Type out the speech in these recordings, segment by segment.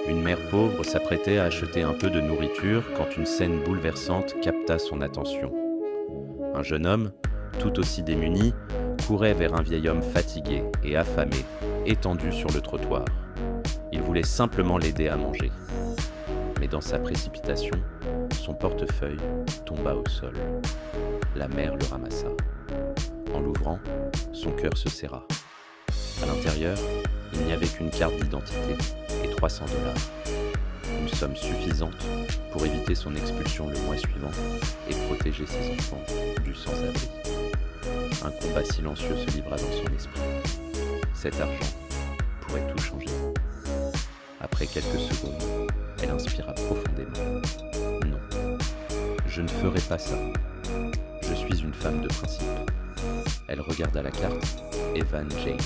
Une mère pauvre s'apprêtait à acheter un peu de nourriture quand une scène bouleversante capta son attention. Un jeune homme, tout aussi démuni, courait vers un vieil homme fatigué et affamé, étendu sur le trottoir. Il voulait simplement l'aider à manger. Mais dans sa précipitation, son portefeuille tomba au sol. La mère le ramassa. En l'ouvrant, son cœur se serra. À l'intérieur, il n'y avait qu'une carte d'identité et 300 $. Une somme suffisante pour éviter son expulsion le mois suivant et protéger ses enfants du sans-abri. Un combat silencieux se livra dans son esprit. Cet argent pourrait tout changer. Après quelques secondes, elle inspira profondément. Non, je ne ferai pas ça. Je suis une femme de principe. Elle regarda la carte. Evan James.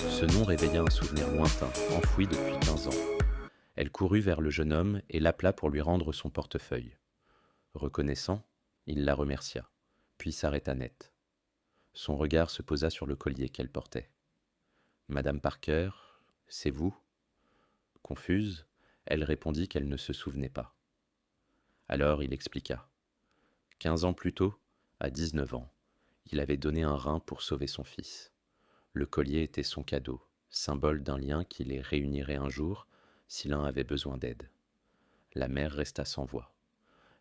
Ce nom réveilla un souvenir lointain, enfoui depuis 15 ans. Elle courut vers le jeune homme et l'appela pour lui rendre son portefeuille. Reconnaissant, il la remercia, puis s'arrêta net. Son regard se posa sur le collier qu'elle portait. « Madame Parker, c'est vous ?» Confuse, elle répondit qu'elle ne se souvenait pas. Alors il expliqua. 15 ans plus tôt, à 19 ans, il avait donné un rein pour sauver son fils. Le collier était son cadeau, symbole d'un lien qui les réunirait un jour si l'un avait besoin d'aide. La mère resta sans voix.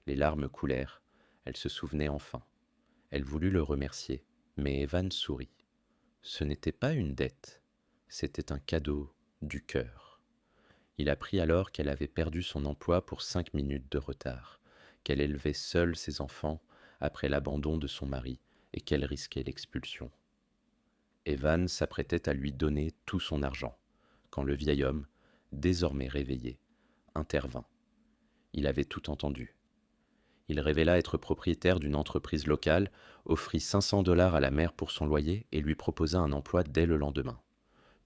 Les larmes coulèrent, elle se souvenait enfin. Elle voulut le remercier, mais Evan sourit. Ce n'était pas une dette, c'était un cadeau du cœur. Il apprit alors qu'elle avait perdu son emploi pour 5 minutes de retard, qu'elle élevait seule ses enfants après l'abandon de son mari et qu'elle risquait l'expulsion. Evan s'apprêtait à lui donner tout son argent, quand le vieil homme, désormais réveillé, intervint. Il avait tout entendu. Il révéla être propriétaire d'une entreprise locale, offrit 500 $ à la mère pour son loyer et lui proposa un emploi dès le lendemain.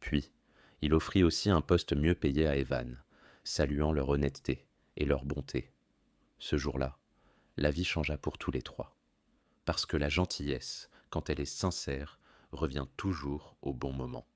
Puis, il offrit aussi un poste mieux payé à Evan, saluant leur honnêteté et leur bonté. Ce jour-là, la vie changea pour tous les trois. Parce que la gentillesse, quand elle est sincère, revient toujours au bon moment.